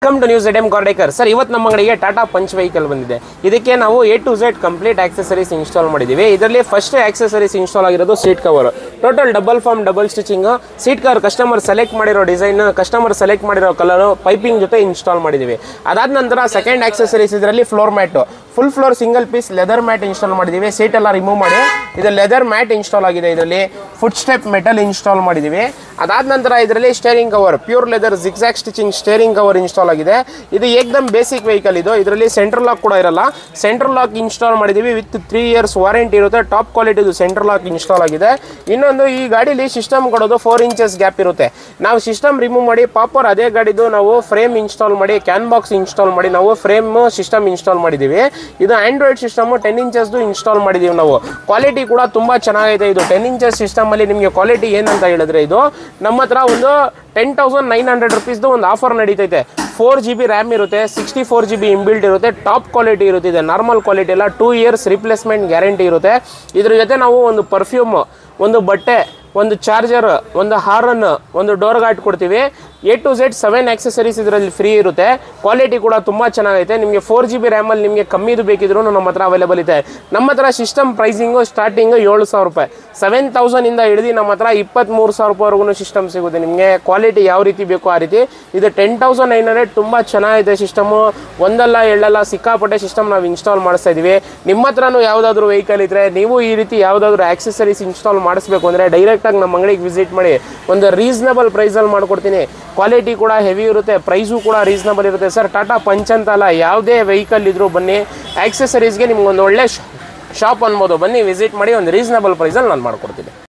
Welcome to news ZM car decor. Sir, ಇವತ್ತು ನಮ್ಮ ಅಂಗಡಿಗೆ ಟಾಟಾ ಪಂಚ್ ವೆಹಿಕಲ್ ಬಂದಿದೆ. ಇದಕ್ಕೆ ನಾವು A to Z complete accessories install ಮಾಡಿದ್ದೀವಿ. ಇದರಲ್ಲಿ ಫಸ್ಟ್ ಆಕ್ಸೆಸರೀಸ್ ಇನ್ಸ್ಟಾಲ್ ಆಗಿರೋದು seat cover. Total double foam double stitching seat cover customer select ಮಾಡಿರೋ ಡಿಸೈನ್, ಕಸ್ಟಮರ್ ಸೆಲೆಕ್ಟ್ ಮಾಡಿರೋ ಕಲರ್, ಪೈಪಿಂಗ್ ಜೊತೆ ಇನ್ಸ್ಟಾಲ್ ಮಾಡಿದ್ದೀವಿ. ಅದಾದ ನಂತರ ಸೆಕೆಂಡ್ ಆಕ್ಸೆಸರೀಸ್ ಇದರಲ್ಲಿ floor mat, full floor single piece leather mat install ಮಾಡಿದ್ದೀವಿ. Seat ಎಲ್ಲ ರಿಮೂವ್ ಮಾಡಿ ಇದು ಲೆದರ್ ಮ್ಯಾಟ್ ಇನ್ಸ್ಟಾಲ್ ಆಗಿದೆ. ಇದರಲ್ಲಿ ಫುಟ್ ಸ್ಟೆಪ್ ಮೆಟಲ್ ಇನ್ಸ್ಟಾಲ್ ಮಾಡಿದ್ದೀವಿ. ಅದಾದ ನಂತರ ಇದರಲ್ಲಿ steering cover, pure leather zigzag stitching steering cover install ಆಗಿದೆ. ಇದು ಏಕದಮ್ ಬೇಸಿಕ್ ವೆಹಿಕಲ್. ಇದರಲ್ಲಿ ಸೆಂಟ್ರಲ್ ಲಾಕ್ ಕೂಡ ಇರಲ್ಲ. ಸೆಂಟ್ರಲ್ ಲಾಕ್ ಇನ್ಸ್ಟಾಲ್ ಮಾಡಿದ್ದೀವಿ. ವಿತ್ 3 years ವಾರಂಟಿ ಇರುತ್ತೆ. ಟಾಪ್ ಕ್ವಾಲಿಟಿದು ಸೆಂಟ್ರಲ್ ಲಾಕ್ ಇನ್ಸ್ಟಾಲ್ ಆಗಿದೆ. ಇನ್ನೊಂದು, ಈ ಗಾಡೀಲಿ ಸಿಸ್ಟಮ್ ಕೊಡೋದು 4 inches ಗ್ಯಾಪ್ ಇರುತ್ತೆ. ನಾವು ಸಿಸ್ಟಮ್ ರಿಮೂವ್ ಮಾಡಿ ಪಾಪರ್ ಅದೇ ಗಾಡಿದು ನಾವು ಫ್ರೇಮ್ ಇನ್ಸ್ಟಾಲ್ ಮಾಡಿ, ಕ್ಯಾನ್ ಬಾಕ್ಸ್ ಇನ್ಸ್ಟಾಲ್ ಮಾಡಿ ನಾವು ಫ್ರೇಮ್ ಸಿಸ್ಟಮ್ ಇನ್ಸ್ಟಾಲ್ ಮಾಡಿದ್ದೀವಿ. ಇದು ಆಂಡ್ರಾಯ್ಡ್ ಸಿಸ್ಟಮ್ 10 inches ಇನ್ಸ್ಟಾಲ್ ಮಾಡಿದ್ದೀವಿ ನಾವು. ಕ್ವಾಲಿಟಿ ಕೂಡ ತುಂಬ ಚೆನ್ನಾಗಿದೆ. ಇದು 10 inches ಸಿಸ್ಟಮ್ ಅಲ್ಲಿ ನಿಮಗೆ ಕ್ವಾಲಿಟಿ ಏನಂತ ಹೇಳಿದ್ರೆ, ಇದು ನಮ್ಮ ಹತ್ರ ಒಂದು 10,900 rupeesದು ಒಂದು ಆಫರ್ ನಡೀತೈತೆ. 4 GB ರ್ಯಾಮ್ ಇರುತ್ತೆ, 64 GB ಇಂಬಿಲ್ಟ್ ಇರುತ್ತೆ, ಟಾಪ್ ಕ್ವಾಲಿಟಿ ಇರುತ್ತೆ. ಇದೆ ನಾರ್ಮಲ್ ಕ್ವಾಲಿಟಿ ಎಲ್ಲ. 2 years ರಿಪ್ಲೇಸ್ಮೆಂಟ್ ಗ್ಯಾರಂಟಿ ಇರುತ್ತೆ. ಇದ್ರ ಜೊತೆ ನಾವು ಒಂದು ಪರ್ಫ್ಯೂಮ್, ಒಂದು ಬಟ್ಟೆ, ಒಂದು ಚಾರ್ಜರ್, ಒಂದು ಹಾರನ್, ಒಂದು ಡೋರ್ ಗಾರ್ಡ್ ಕೊಡ್ತೀವಿ. A to Z 7 ಆಕ್ಸೆಸರೀಸ್ ಇದರಲ್ಲಿ ಫ್ರೀ ಇರುತ್ತೆ. ಕ್ವಾಲಿಟಿ ಕೂಡ ತುಂಬ ಚೆನ್ನಾಗೈತೆ. ನಿಮಗೆ 4 GB ರ್ಯಾಮಲ್ಲಿ ನಿಮಗೆ ಕಮ್ಮಿದು ಬೇಕಿದ್ರು ನಮ್ಮ ಹತ್ರ ಅವೈಲೇಬಲ್ ಇದೆ. ನಮ್ಮ ಹತ್ರ ಸಿಸ್ಟಮ್ ಪ್ರೈಸಿಂಗು ಸ್ಟಾರ್ಟಿಂಗ್ 7,000 ರೂಪಾಯಿ, 7,000 ಇಂದ ಹಿಡಿದು ನಮ್ಮ ಹತ್ರ 23,000 ರೂಪಾಯಿವರೆಗೂ ಸಿಸ್ಟಮ್ ಸಿಗುತ್ತೆ. ನಿಮಗೆ ಕ್ವಾಲಿಟಿ ಯಾವ ರೀತಿ ಬೇಕೋ ಆ ರೀತಿ. ಇದು 10,900 ತುಂಬ ಚೆನ್ನಾಗಿದೆ ಸಿಸ್ಟಮು. ಒಂದಲ್ಲ ಎರಡಲ್ಲ ಸಿಕ್ಕಾಪಟ್ಟೆ ಸಿಸ್ಟಮ್ ನಾವು ಇನ್ಸ್ಟಾಲ್ ಮಾಡಿಸ್ತಾ ಇದ್ದೀವಿ. ನಿಮ್ಮ ಹತ್ರನೂ ಯಾವುದಾದ್ರೂ ವೆಹಿಕಲ್ ಇದ್ದರೆ, ನೀವು ಈ ರೀತಿ ಯಾವುದಾದ್ರೂ ಆಕ್ಸೆಸರೀಸ್ ಇನ್ಸ್ಟಾಲ್ ಮಾಡಿಸ್ಬೇಕು ಅಂದರೆ ಡೈರೆಕ್ಟಾಗಿ ನಮ್ಮ ಅಂಗಡಿಗೆ ವಿಸಿಟ್ ಮಾಡಿ. ಒಂದು ರೀಸನಬಲ್ ಪ್ರೈಸಲ್ಲಿ ಮಾಡಿಕೊಡ್ತೀನಿ. ಕ್ವಾಲಿಟಿ ಕೂಡ ಹೆವಿ ಇರುತ್ತೆ, ಪ್ರೈಸು ಕೂಡ ರೀಸನಬಲ್ ಇರುತ್ತೆ. ಸರ್, ಟಾಟಾ ಪಂಚ್ ಅಂತಲ್ಲ, ಯಾವುದೇ ವೆಹಿಕಲ್ ಇದ್ರೂ ಬನ್ನಿ, ಆಕ್ಸೆಸರೀಸ್ಗೆ ನಿಮ್ಗೆ ಒಂದು ಒಳ್ಳೆ ಶಾಪ್ ಅನ್ಬೋದು. ಬನ್ನಿ ವಿಸಿಟ್ ಮಾಡಿ, ಒಂದು ರೀಸನಬಲ್ ಪ್ರೈಸಲ್ಲಿ ನಾನು ಮಾಡಿಕೊಡ್ತೀನಿ.